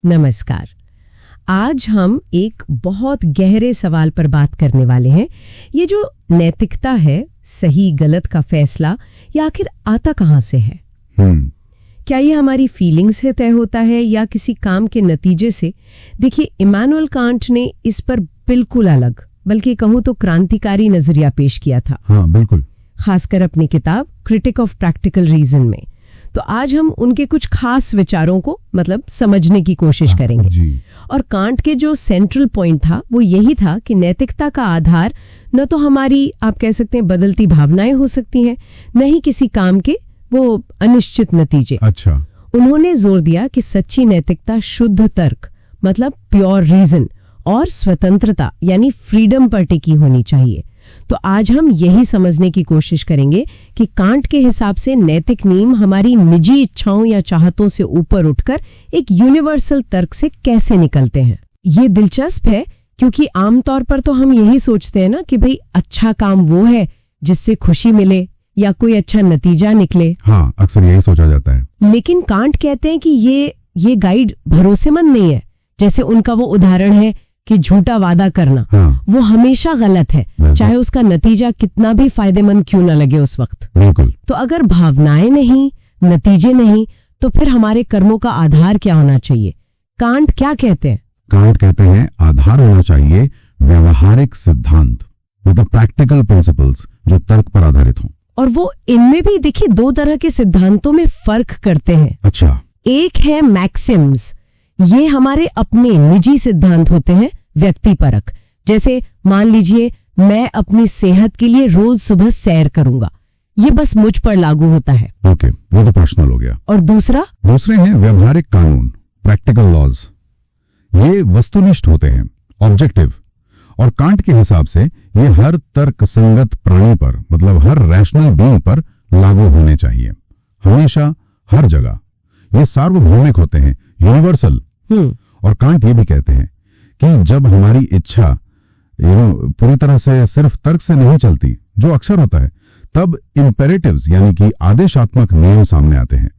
नमस्कार। आज हम एक बहुत गहरे सवाल पर बात करने वाले हैं। ये जो नैतिकता है, सही गलत का फैसला, ये आखिर आता कहाँ से है? क्या ये हमारी फीलिंग्स से तय होता है या किसी काम के नतीजे से? देखिए, इमानुएल कांट ने इस पर बिल्कुल अलग, बल्कि कहूँ तो क्रांतिकारी नजरिया पेश किया था। हाँ, बिल्कुल। खासकर अपनी किताब क्रिटिक ऑफ प्रैक्टिकल रीजन में। तो आज हम उनके कुछ खास विचारों को समझने की कोशिश करेंगे। जी। और कांट के जो सेंट्रल पॉइंट था वो यही था कि नैतिकता का आधार न तो हमारी, आप कह सकते हैं, बदलती भावनाएं हो सकती हैं, न ही किसी काम के वो अनिश्चित नतीजे। अच्छा। उन्होंने जोर दिया कि सच्ची नैतिकता शुद्ध तर्क, मतलब प्योर रीजन, और स्वतंत्रता यानी फ्रीडम पर टिकी होनी चाहिए। तो आज हम यही समझने की कोशिश करेंगे कि कांट के हिसाब से नैतिक नियम हमारी निजी इच्छाओं या चाहतों से ऊपर उठकर एक यूनिवर्सल तर्क से कैसे निकलते हैं। ये दिलचस्प है क्योंकि आमतौर पर तो हम यही सोचते हैं ना कि भाई अच्छा काम वो है जिससे खुशी मिले या कोई अच्छा नतीजा निकले। हाँ, अक्सर यही सोचा जाता है। लेकिन कांट कहते हैं कि ये गाइड भरोसेमंद नहीं है। जैसे उनका वो उदाहरण है कि झूठा वादा करना, हाँ। वो हमेशा गलत है, चाहे उसका नतीजा कितना भी फायदेमंद क्यों न लगे उस वक्त। बिल्कुल। तो अगर भावनाएं नहीं, नतीजे नहीं, तो फिर हमारे कर्मों का आधार क्या होना चाहिए? कांट क्या कहते हैं? कांट कहते हैं आधार होना चाहिए व्यवहारिक सिद्धांत, मतलब प्रैक्टिकल प्रिंसिपल्स जो तर्क पर आधारित हों। और वो इनमें भी देखिए दो तरह के सिद्धांतों में फर्क करते हैं। अच्छा। एक है मैक्सिम्स, ये हमारे अपने निजी सिद्धांत होते हैं, व्यक्तिपरक। जैसे मान लीजिए मैं अपनी सेहत के लिए रोज सुबह सैर करूंगा, ये बस मुझ पर लागू होता है। ओके, वो तो पर्सनल हो गया। और दूसरे हैं व्यवहारिक कानून, प्रैक्टिकल लॉज। ये वस्तुनिष्ठ होते हैं, ऑब्जेक्टिव। और कांट के हिसाब से ये हर तर्क संगत प्राणी पर, मतलब हर रैशनल बीइंग पर लागू होने चाहिए, हमेशा, हर जगह। ये सार्वभौमिक होते हैं, यूनिवर्सल। और कांट ये भी कहते हैं कि जब हमारी इच्छा पूरी तरह से सिर्फ तर्क से नहीं चलती, जो अक्सर होता है, तब इंपेरेटिव्स यानी कि आदेशात्मक नियम सामने आते हैं।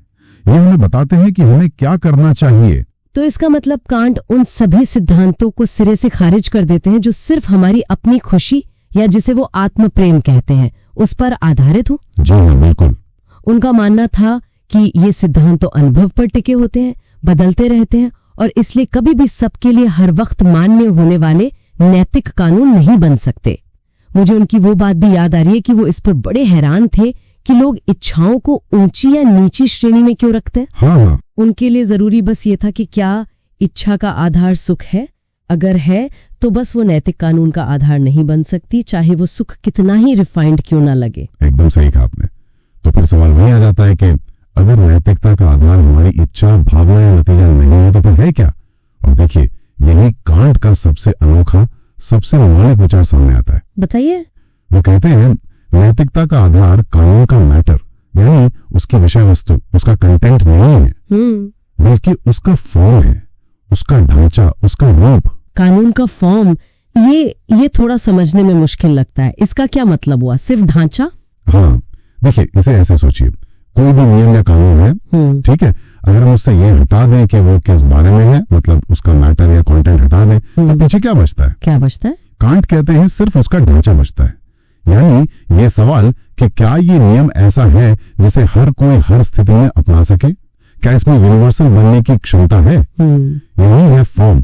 ये हमें बताते हैं कि हमें क्या करना चाहिए। तो इसका मतलब कांट उन सभी सिद्धांतों को सिरे से खारिज कर देते हैं जो सिर्फ हमारी अपनी खुशी या जिसे वो आत्म प्रेम कहते हैं उस पर आधारित हो। जी हाँ, बिल्कुल। उनका मानना था कि ये सिद्धांत तो अनुभव पर टिके होते हैं, बदलते रहते हैं, और इसलिए कभी भी सबके लिए हर वक्त मान्य होने वाले नैतिक कानून नहीं बन सकते। मुझे उनकी वो बात भी याद आ रही है कि वो इस पर बड़े हैरान थे कि लोग इच्छाओं को ऊंची या नीची श्रेणी में क्यों रखते हैं। हाँ। उनके लिए जरूरी बस ये था कि क्या इच्छा का आधार सुख है? अगर है तो बस वो नैतिक कानून का आधार नहीं बन सकती, चाहे वो सुख कितना ही रिफाइंड क्यों ना लगे। एकदम सही कहा आपने। तो फिर सवाल वही आ जाता है कि अगर नैतिकता का आधार हमारी इच्छा, भावना या नतीजा नहीं है तो फिर है क्या? और देखिए, यही कांट का सबसे अनोखा, सबसे मौलिक विचार सामने आता है। बताइए। वो कहते हैं नैतिकता का आधार कानून का मैटर, यानी उसकी विषय वस्तु, उसका कंटेंट नहीं है, बल्कि उसका फॉर्म है, उसका ढांचा, उसका रूप। कानून का फॉर्म, ये थोड़ा समझने में मुश्किल लगता है। इसका क्या मतलब हुआ? सिर्फ ढांचा? हाँ, देखिए, इसे ऐसे सोचिए, कोई भी नियम या कानून है, ठीक है, अगर हम उससे ये हटा दें कि वो किस बारे में है, मतलब उसका मैटर या कंटेंट हटा दें, तो पीछे क्या बचता है? क्या बचता है? कांट कहते हैं सिर्फ उसका ढांचा बचता है। यानी ये सवाल कि क्या ये नियम ऐसा है जिसे हर कोई हर स्थिति में अपना सके? क्या इसमें यूनिवर्सल बनने की क्षमता है? यही है फॉर्म,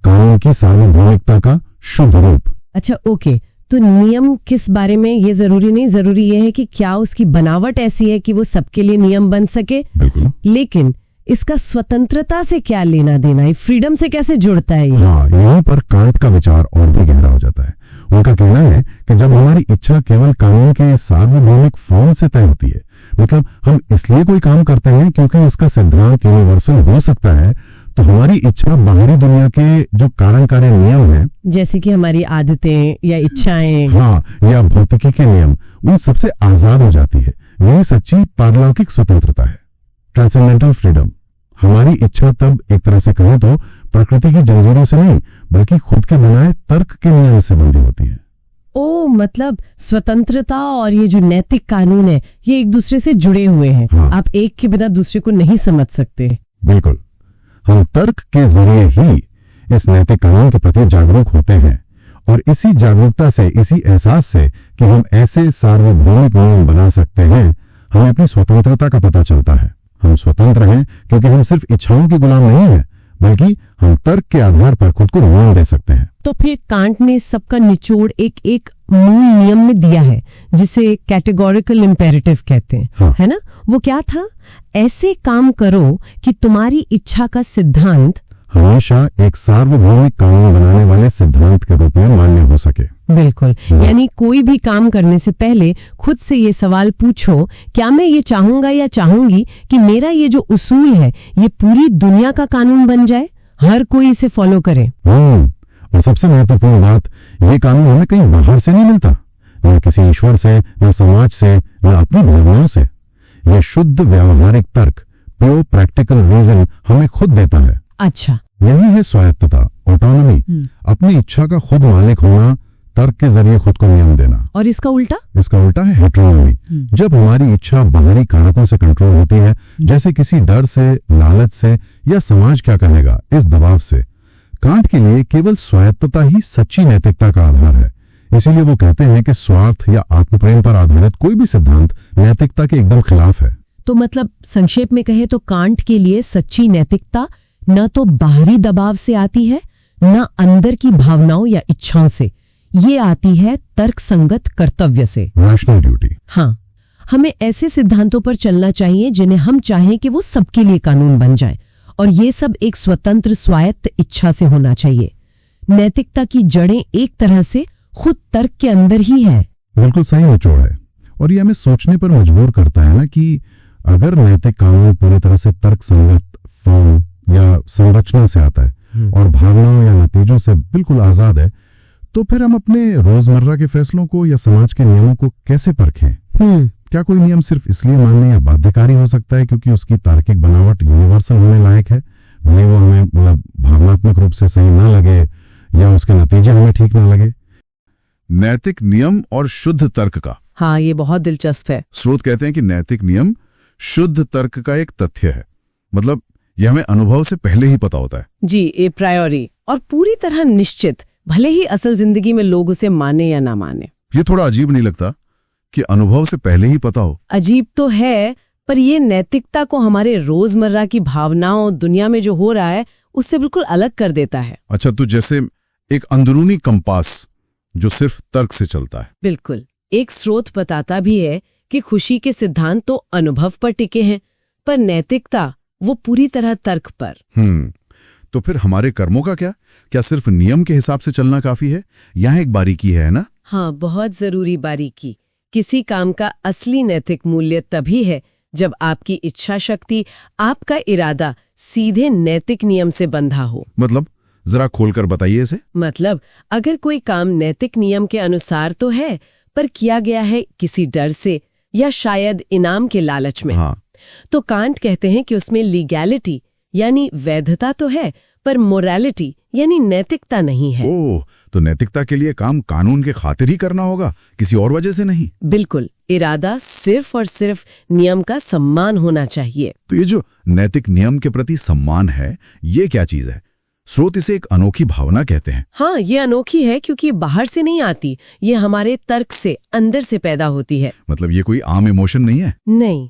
कानून की सार्वभौमिकता का शुद्ध रूप। अच्छा, ओके। तो नियम किस बारे में, ये जरूरी नहीं, जरूरी ये है कि क्या उसकी बनावट ऐसी है कि वो सबके लिए नियम बन सके। बिल्कुल। लेकिन इसका स्वतंत्रता से क्या लेना देना है? फ्रीडम से कैसे जुड़ता है ये? हाँ, यहीं पर कांट का विचार और भी गहरा हो जाता है। उनका कहना है कि जब हमारी इच्छा केवल कानून के सार्वभौमिक फॉर्म से तय होती है, मतलब हम इसलिए कोई काम करते हैं क्योंकि उसका सिद्धांत यूनिवर्सल हो सकता है, तो हमारी इच्छा बाहरी दुनिया के जो कार्यकारी नियम हैं, जैसे कि हमारी आदतें या इच्छाएं, हाँ, या भौतिकी के नियम, उन सबसे आजाद हो जाती है। यही सच्ची पारलौकिक स्वतंत्रता है, ट्रांसेंडेंटल फ्रीडम। हमारी इच्छा तब एक तरह से कहें तो प्रकृति की जंजीरों से नहीं, बल्कि खुद के बनाए तर्क के नियम से बंधी होती है। मतलब स्वतंत्रता और ये जो नैतिक कानून है, ये एक दूसरे से जुड़े हुए हैं। हाँ। आप एक के बिना दूसरे को नहीं समझ सकते। बिल्कुल। हम तर्क के जरिए ही इस नैतिक कानून के प्रति जागरूक होते हैं, और इसी जागरूकता से, इसी एहसास से कि हम ऐसे सार्वभौमिक नियम बना सकते हैं, हमें अपनी स्वतंत्रता का पता चलता है। हम स्वतंत्र हैं क्योंकि हम सिर्फ इच्छाओं के गुलाम नहीं हैं, बल्कि हम तर्क के आधार पर खुद को नियम दे सकते हैं। तो फिर कांट ने सबका निचोड़ एक एक मूल नियम में दिया है, जिसे कैटेगोरिकल इम्पेरेटिव कहते हैं। हाँ। है ना? वो क्या था? ऐसे काम करो कि तुम्हारी इच्छा का सिद्धांत हमेशा एक सार्वभौमिक कानून बनाने वाले सिद्धांत के रूप में मान्य हो सके। बिल्कुल। यानी कोई भी काम करने से पहले खुद से ये सवाल पूछो, क्या मैं ये चाहूंगा या चाहूंगी कि मेरा ये जो उसूल है ये पूरी दुनिया का कानून बन जाए, हर कोई इसे फॉलो करे। और सबसे महत्वपूर्ण बात, ये कानून हमें कहीं बाहर से नहीं मिलता, न किसी ईश्वर से, न समाज से, न अपनी भावनाओं से। यह शुद्ध व्यावहारिक तर्क, प्योर प्रैक्टिकल रीजन हमें खुद देता है। अच्छा, यही है स्वायत्तता, ऑटोनॉमी, अपनी इच्छा का खुद मालिक होना, तर्क के जरिए खुद को नियम देना। और इसका उल्टा? इसका उल्टा है हेटेरोनॉमी। जब हमारी इच्छा बाहरी कारकों से कंट्रोल होती है, जैसे किसी डर से, लालच से, या समाज क्या कहेगा इस दबाव से। कांट के लिए केवल स्वायत्तता ही सच्ची नैतिकता का आधार है। इसीलिए वो कहते हैं कि स्वार्थ या आत्मप्रेम पर आधारित कोई भी सिद्धांत नैतिकता के एकदम खिलाफ है। तो मतलब संक्षेप में कहे तो कांट के लिए सच्ची नैतिकता न तो बाहरी दबाव से आती है, न अंदर की भावनाओं या इच्छाओं से, ये आती है तर्कसंगत कर्तव्य से, रैशनल ड्यूटी। हाँ, हमें ऐसे सिद्धांतों पर चलना चाहिए जिन्हें हम चाहें कि वो सबके लिए कानून बन जाए, और ये सब एक स्वतंत्र स्वायत्त इच्छा से होना चाहिए। नैतिकता की जड़ें एक तरह से खुद तर्क के अंदर ही है। बिल्कुल सही निचोड़ है, और ये हमें सोचने पर मजबूर करता है ना कि अगर नैतिक कानून पूरी तरह से तर्कसंगत फॉर्म या संरचना से आता है और भावनाओं या नतीजों से बिल्कुल आजाद है, तो फिर हम अपने रोजमर्रा के फैसलों को या समाज के नियमों को कैसे परखें? क्या कोई नियम सिर्फ इसलिए मान्य या बाध्यकारी हो सकता है क्योंकि उसकी तार्किक बनावट यूनिवर्सल होने लायक है, भले वो हमें मतलब भावनात्मक रूप से सही ना लगे या उसके नतीजे हमें ठीक ना लगे? नैतिक नियम और शुद्ध तर्क का। हाँ, ये बहुत दिलचस्प है। स्रोत कहते हैं कि नैतिक नियम शुद्ध तर्क का एक तथ्य है, मतलब यह हमें अनुभव से पहले ही पता होता है। जी, ए प्रायोरी और पूरी तरह निश्चित, भले ही असल जिंदगी में लोग उसे माने या ना माने। ये थोड़ा अजीब नहीं लगता कि अनुभव से पहले ही पता हो? अजीब तो है, पर ये नैतिकता को हमारे रोजमर्रा की भावनाओं, दुनिया में जो हो रहा है उससे बिल्कुल अलग कर देता है। अच्छा, तो जैसे एक अंदरूनी कंपास जो सिर्फ तर्क से चलता है। बिल्कुल। एक स्रोत बताता भी है कि खुशी के सिद्धांत तो अनुभव पर टिके हैं, पर नैतिकता वो पूरी तरह तर्क पर। तो फिर हमारे कर्मों का क्या? क्या सिर्फ नियम के हिसाब से चलना काफी है? यहाँ एक बारीकी है ना? हाँ, बहुत जरूरी बारीकी। किसी काम का असली नैतिक मूल्य तभी है जब आपकी इच्छा शक्ति, आपका इरादा सीधे नैतिक नियम से बंधा हो। मतलब जरा खोलकर बताइए इसे। मतलब अगर कोई काम नैतिक नियम के अनुसार तो है, पर किया गया है किसी डर से या शायद इनाम के लालच में, हाँ, तो कांट कहते हैं कि उसमें लीगैलिटी यानी वैधता तो है, पर मोरालिटी यानी नैतिकता नहीं है। ओह, तो नैतिकता के लिए काम कानून के खातिर ही करना होगा, किसी और वजह से नहीं? बिल्कुल। इरादा सिर्फ और सिर्फ नियम का सम्मान होना चाहिए। तो ये जो नैतिक नियम के प्रति सम्मान है, ये क्या चीज है? स्रोत इसे एक अनोखी भावना कहते हैं। हाँ, ये अनोखी है क्योंकि बाहर से नहीं आती, ये हमारे तर्क से, अंदर से पैदा होती है। मतलब ये कोई आम इमोशन नहीं है? नहीं,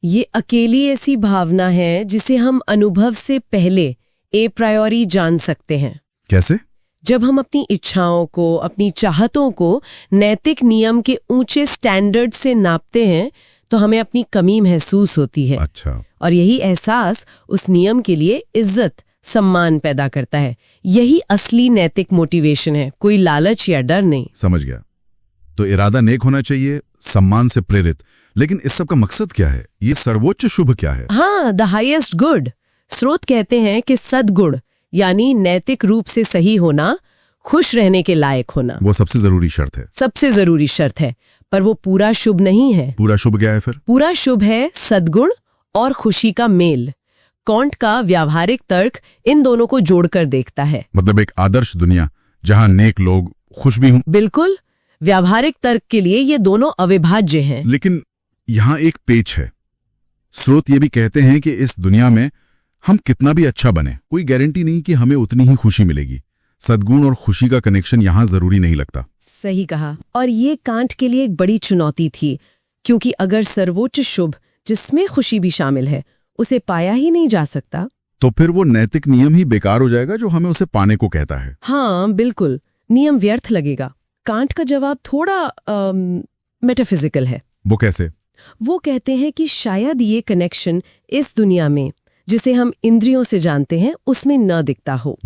ये अकेली ऐसी भावना है जिसे हम अनुभव से पहले ए प्रायोरी जान सकते हैं। कैसे? जब हम अपनी इच्छाओं को, अपनी चाहतों को नैतिक नियम के ऊंचे स्टैंडर्ड से नापते हैं, तो हमें अपनी कमी महसूस होती है। अच्छा। और यही एहसास उस नियम के लिए इज्जत, सम्मान पैदा करता है। यही असली नैतिक मोटिवेशन है, कोई लालच या डर नहीं। समझ गया। तो इरादा नेक होना चाहिए, सम्मान से प्रेरित, लेकिन इस सब का मकसद क्या है? ये सर्वोच्च शुभ क्या है? हाँ, द हाईएस्ट गुड। स्रोत कहते हैं कि सद्गुण यानी नैतिक रूप से सही होना, खुश रहने के लायक होना, वो सबसे जरूरी शर्त है। सबसे जरूरी शर्त है, पर वो पूरा शुभ नहीं है। पूरा शुभ क्या है फिर? पूरा शुभ है सद्गुण और खुशी का मेल। कांट का व्यावहारिक तर्क इन दोनों को जोड़कर देखता है। मतलब एक आदर्श दुनिया जहां नेक लोग खुश भी हों। बिल्कुल। व्यावहारिक तर्क के लिए ये दोनों अविभाज्य हैं। लेकिन यहाँ एक पेच है। स्रोत ये भी कहते हैं कि इस दुनिया में हम कितना भी अच्छा बने, कोई गारंटी नहीं कि हमें उतनी ही खुशी मिलेगी। सद्गुण और खुशी का कनेक्शन यहाँ जरूरी नहीं लगता। सही कहा। और ये कांट के लिए एक बड़ी चुनौती थी, क्योंकि अगर सर्वोच्च शुभ जिसमें खुशी भी शामिल है उसे पाया ही नहीं जा सकता, तो फिर वो नैतिक नियम ही बेकार हो जाएगा जो हमें उसे पाने को कहता है। हाँ बिल्कुल, नियम व्यर्थ लगेगा। कांट का जवाब थोड़ा मेटाफिजिकल है। वो कैसे? वो कहते हैं कि शायद ये कनेक्शन इस दुनिया में जिसे हम इंद्रियों से जानते हैं उसमें न दिखता हो,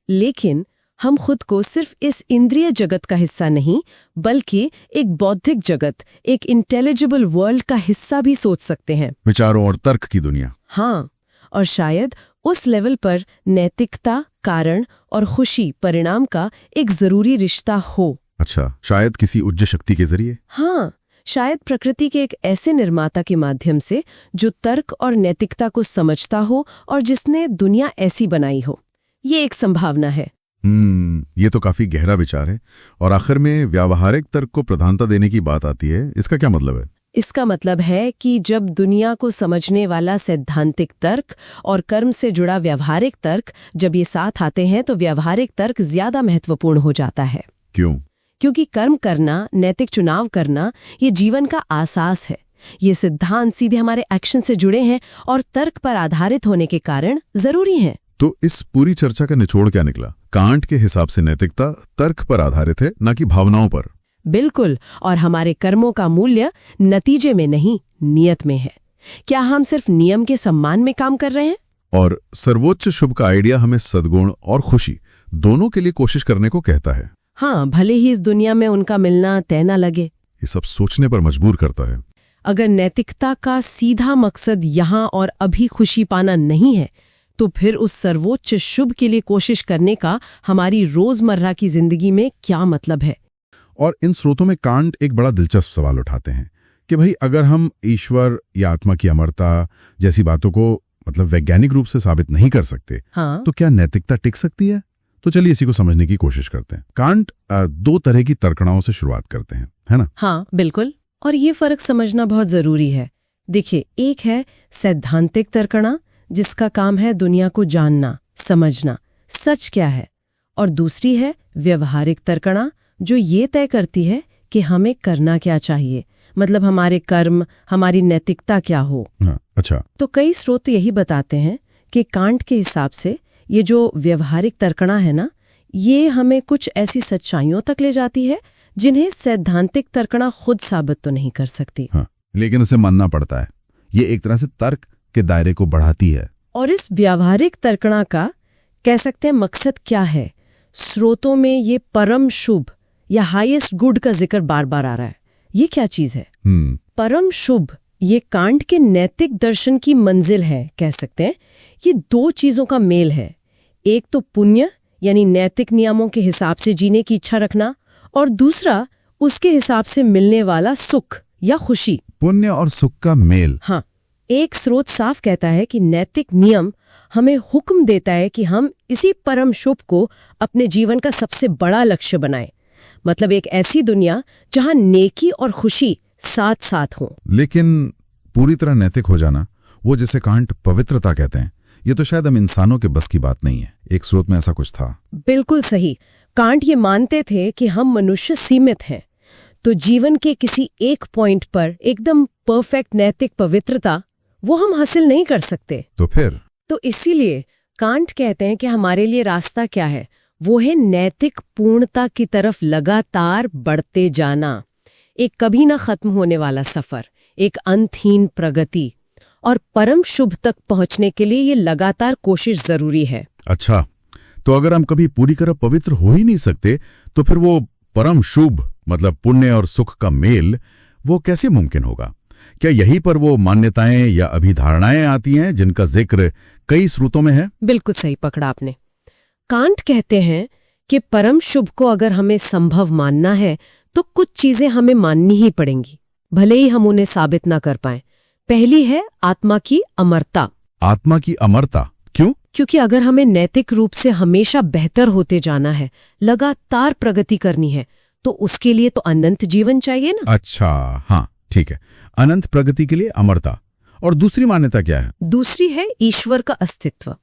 लेकिन हम खुद को सिर्फ इस इंद्रिय जगत का हिस्सा नहीं बल्कि एक बौद्धिक जगत, एक इंटेलिजिबल वर्ल्ड का हिस्सा भी सोच सकते हैं। विचारों और तर्क की दुनिया। हाँ, और शायद उस लेवल पर नैतिकता, कारण और खुशी परिणाम का एक जरूरी रिश्ता हो। अच्छा, शायद किसी उच्च शक्ति के जरिए। हाँ, शायद प्रकृति के एक ऐसे निर्माता के माध्यम से जो तर्क और नैतिकता को समझता हो और जिसने दुनिया ऐसी बनाई हो। ये एक संभावना है। ये तो काफी गहरा विचार है। और आखिर में व्यावहारिक तर्क को प्रधानता देने की बात आती है, इसका क्या मतलब है? इसका मतलब है कि जब दुनिया को समझने वाला सैद्धांतिक तर्क और कर्म से जुड़ा व्यावहारिक तर्क जब ये साथ आते हैं तो व्यावहारिक तर्क ज्यादा महत्वपूर्ण हो जाता है। क्यों? क्योंकि कर्म करना, नैतिक चुनाव करना, ये जीवन का आसास है। ये सिद्धांत सीधे हमारे एक्शन से जुड़े हैं और तर्क पर आधारित होने के कारण जरूरी हैं। तो इस पूरी चर्चा का निचोड़ क्या निकला? कांट के हिसाब से नैतिकता तर्क पर आधारित है, न कि भावनाओं पर। बिल्कुल, और हमारे कर्मों का मूल्य नतीजे में नहीं, नियत में है। क्या हम सिर्फ नियम के सम्मान में काम कर रहे हैं? और सर्वोच्च शुभ का आइडिया हमें सद्गुण और खुशी दोनों के लिए कोशिश करने को कहता है। हाँ, भले ही इस दुनिया में उनका मिलना तय न लगे। ये सब सोचने पर मजबूर करता है। अगर नैतिकता का सीधा मकसद यहाँ और अभी खुशी पाना नहीं है तो फिर उस सर्वोच्च शुभ के लिए कोशिश करने का हमारी रोजमर्रा की जिंदगी में क्या मतलब है? और इन स्रोतों में कांट एक बड़ा दिलचस्प सवाल उठाते हैं कि भाई अगर हम ईश्वर या आत्मा की अमरता जैसी बातों को मतलब वैज्ञानिक रूप से साबित नहीं कर सकते, हाँ, तो क्या नैतिकता टिक सकती है? तो चलिए इसी को समझने की कोशिश करते हैं। कांट दो तरह की तर्कणाओं से शुरुआत करते हैं, है ना? हाँ बिल्कुल, और ये फर्क समझना बहुत जरूरी है। देखिए, एक है सैद्धांतिक तर्कणा जिसका काम है दुनिया को जानना, समझना, सच क्या है, और दूसरी है व्यवहारिक तर्कणा जो ये तय करती है कि हमें करना क्या चाहिए, मतलब हमारे कर्म, हमारी नैतिकता क्या हो। हाँ, अच्छा। तो कई स्रोत यही बताते हैं कि कांट के हिसाब से ये जो व्यवहारिक तर्कणा है ना, ये हमें कुछ ऐसी सच्चाइयों तक ले जाती है जिन्हें सैद्धांतिक तर्कणा खुद साबित तो नहीं कर सकती। हाँ, लेकिन उसे मानना पड़ता है। ये एक तरह से तर्क के दायरे को बढ़ाती है। और इस व्यावहारिक तर्कणा का कह सकते हैं मकसद क्या है? स्रोतों में ये परम शुभ या हाईएस्ट गुड का जिक्र बार बार आ रहा है। ये क्या चीज है? परम शुभ ये कांट के नैतिक दर्शन की मंजिल है, कह सकते हैं। ये दो चीजों का मेल है, एक तो पुण्य यानी नैतिक नियमों के हिसाब से जीने की इच्छा रखना, और दूसरा उसके हिसाब से मिलने वाला सुख या खुशी। पुण्य और सुख का मेल। हाँ, एक स्रोत साफ कहता है कि नैतिक नियम हमें हुक्म देता है कि हम इसी परम शुभ को अपने जीवन का सबसे बड़ा लक्ष्य बनाएं, मतलब एक ऐसी दुनिया जहां नेकी और खुशी साथ साथ हों। लेकिन पूरी तरह नैतिक हो जाना, वो जिसे कांट पवित्रता कहते हैं, ये तो शायद हम इंसानों के बस की बात नहीं है। एक स्रोत में ऐसा कुछ था। बिल्कुल सही। कांट ये मानते थे कि हम मनुष्य सीमित हैं, तो जीवन के किसी एक पॉइंट पर एकदम परफेक्ट नैतिक पवित्रता वो हम हासिल नहीं कर सकते। तो फिर? तो इसीलिए कांट कहते हैं कि हमारे लिए रास्ता क्या है? वो है नैतिक पूर्णता की तरफ लगातार बढ़ते जाना, एक कभी ना खत्म होने वाला सफर, एक अंतहीन प्रगति। और परम शुभ तक पहुंचने के लिए ये लगातार कोशिश जरूरी है। अच्छा, तो अगर हम कभी पूरी तरह पवित्र हो ही नहीं सकते तो फिर वो परम शुभ मतलब पुण्य और सुख का मेल वो कैसे मुमकिन होगा? क्या यहीं पर वो मान्यताएं या अभिधारणाएं आती हैं जिनका जिक्र कई स्रोतों में है? बिल्कुल सही पकड़ा आपने। कांट कहते हैं कि परम शुभ को अगर हमें संभव मानना है तो कुछ चीजें हमें माननी ही पड़ेंगी, भले ही हम उन्हें साबित ना कर पाएं। पहली है आत्मा की अमरता। आत्मा की अमरता क्यों? क्योंकि अगर हमें नैतिक रूप से हमेशा बेहतर होते जाना है, लगातार प्रगति करनी है, तो उसके लिए तो अनंत जीवन चाहिए ना। अच्छा, हाँ ठीक है, अनंत प्रगति के लिए अमरता। और दूसरी मान्यता क्या है? दूसरी है ईश्वर का अस्तित्व।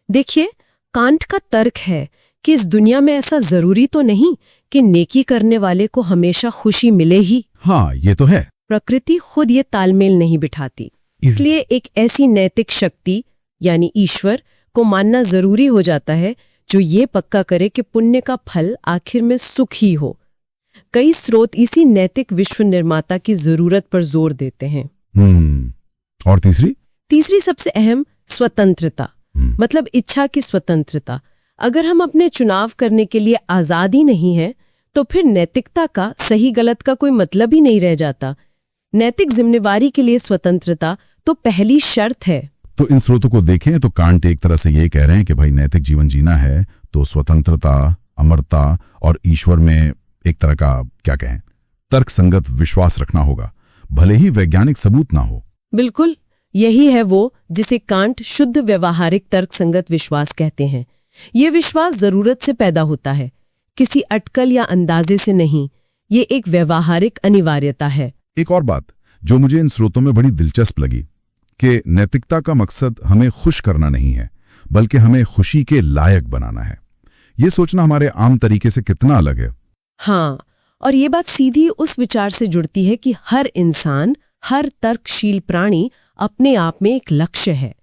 देखिए, कांट का तर्क है कि इस दुनिया में ऐसा जरूरी तो नहीं कि नेकी करने वाले को हमेशा खुशी मिले ही। हाँ, ये तो है। प्रकृति खुद ये तालमेल नहीं बिठाती, इसलिए एक ऐसी नैतिक शक्ति यानी ईश्वर को मानना जरूरी हो जाता है जो ये पक्का करे कि पुण्य का फल आखिर में सुख ही हो। कई स्रोत इसी नैतिक विश्व निर्माता की जरूरत पर जोर देते हैं। और तीसरी सबसे अहम स्वतंत्रता, मतलब इच्छा की स्वतंत्रता। अगर हम अपने चुनाव करने के लिए आजाद ही नहीं है तो फिर नैतिकता का सही गलत का कोई मतलब ही नहीं रह जाता। नैतिक जिम्मेवारी के लिए स्वतंत्रता तो पहली शर्त है। तो इन स्रोतों को देखें तो कांट एक तरह से ये कह रहे हैं कि भाई नैतिक जीवन जीना है तो स्वतंत्रता, अमरता और ईश्वर में एक तरह का क्या कहें तर्कसंगत विश्वास रखना होगा, भले ही वैज्ञानिक सबूत ना हो। बिल्कुल, यही है वो जिसे कांट शुद्ध व्यवहारिक तर्कसंगत विश्वास कहते हैं। ये विश्वास जरूरत से पैदा होता है, किसी अटकल या अंदाजे से नहीं। ये एक व्यवहारिक अनिवार्यता है। एक और बात जो मुझे इन स्रोतों में बड़ी दिलचस्प लगी कि नैतिकता का मकसद हमें खुश करना नहीं है बल्कि हमें खुशी के लायक बनाना है। ये सोचना हमारे आम तरीके से कितना अलग है। हाँ, और ये बात सीधी उस विचार से जुड़ती है कि हर इंसान, हर तर्कशील प्राणी अपने आप में एक लक्ष्य है,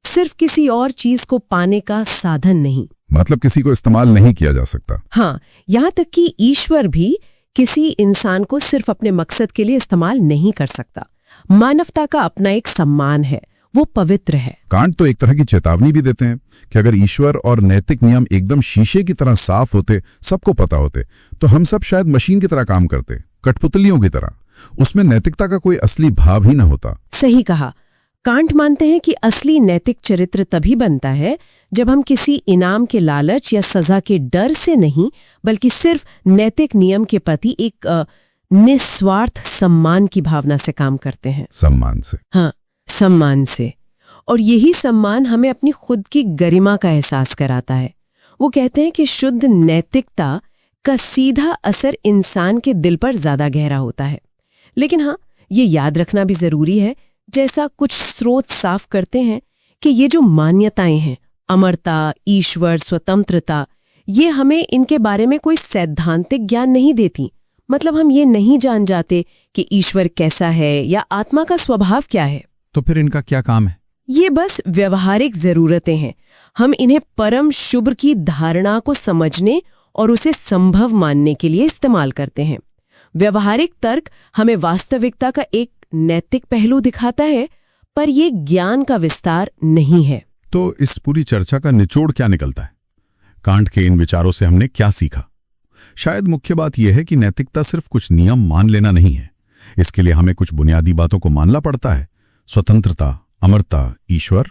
सिर्फ किसी और चीज को पाने का साधन नहीं। मतलब किसी को इस्तेमाल नहीं किया जा सकता। हाँ, यहाँ तक कि ईश्वर भी किसी इंसान को सिर्फ अपने मकसद के लिए इस्तेमाल नहीं कर सकता। मानवता का अपना एक सम्मान है, वो पवित्र है। कांट तो एक तरह की चेतावनी भी देते हैं कि अगर ईश्वर और नैतिक नियम एकदम शीशे की तरह साफ होते, सबको पता होते, तो हम सब शायद मशीन की तरह काम करते, कठपुतलियों की तरह। उसमें नैतिकता का कोई असली भाव ही न होता। सही कहा। कांट मानते हैं कि असली नैतिक चरित्र तभी बनता है जब हम किसी इनाम के लालच या सजा के डर से नहीं, बल्कि सिर्फ नैतिक नियम के प्रति एक निस्वार्थ सम्मान की भावना से काम करते हैं। सम्मान से? हाँ, सम्मान से। और यही सम्मान हमें अपनी खुद की गरिमा का एहसास कराता है। वो कहते हैं कि शुद्ध नैतिकता का सीधा असर इंसान के दिल पर ज्यादा गहरा होता है। लेकिन हाँ, ये याद रखना भी जरूरी है, जैसा कुछ स्रोत साफ करते हैं, कि ये जो मान्यताएं हैं, अमरता, ईश्वर, स्वतंत्रता, ये हमें इनके बारे में कोई सैद्धांतिक ज्ञान नहीं देती। मतलब हम ये नहीं जान जाते कि ईश्वर कैसा है या आत्मा का स्वभाव क्या है। तो फिर इनका क्या काम है? ये बस व्यवहारिक जरूरतें हैं। हम इन्हें परम शुभ की धारणा को समझने और उसे संभव मानने के लिए इस्तेमाल करते हैं। व्यवहारिक तर्क हमें वास्तविकता का एक नैतिक पहलू दिखाता है, पर यह ज्ञान का विस्तार नहीं है। तो इस पूरी चर्चा का निचोड़ क्या निकलता है? कांट के इन विचारों से हमने क्या सीखा? शायद मुख्य बात यह है कि नैतिकता सिर्फ कुछ नियम मान लेना नहीं है। इसके लिए हमें कुछ बुनियादी बातों को मानना पड़ता है। स्वतंत्रता, अमरता, ईश्वर,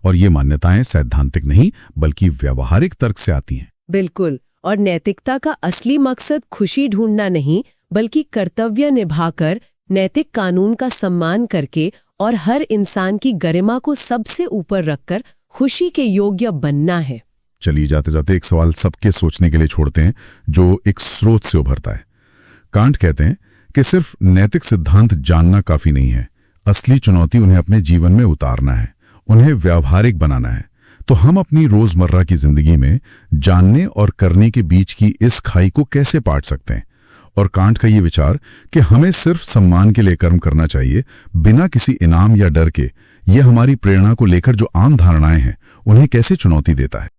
और ये मान्यताएं सैद्धांतिक नहीं बल्कि व्यवहारिक तर्क से आती हैं। बिल्कुल। और नैतिकता का असली मकसद खुशी ढूंढना नहीं, बल्कि कर्तव्य निभाकर, नैतिक कानून का सम्मान करके और हर इंसान की गरिमा को सबसे ऊपर रखकर खुशी के योग्य बनना है। चलिए जाते जाते एक सवाल सबके सोचने के लिए छोड़ते हैं, जो एक स्रोत से उभरता है। कांट कहते हैं कि सिर्फ नैतिक सिद्धांत जानना काफी नहीं है, असली चुनौती उन्हें अपने जीवन में उतारना है, उन्हें व्यावहारिक बनाना है। तो हम अपनी रोजमर्रा की जिंदगी में जानने और करने के बीच की इस खाई को कैसे पाट सकते हैं? और कांट का ये विचार कि हमें सिर्फ सम्मान के लिए कर्म करना चाहिए बिना किसी इनाम या डर के, ये हमारी प्रेरणा को लेकर जो आम धारणाएं हैं उन्हें कैसे चुनौती देता है?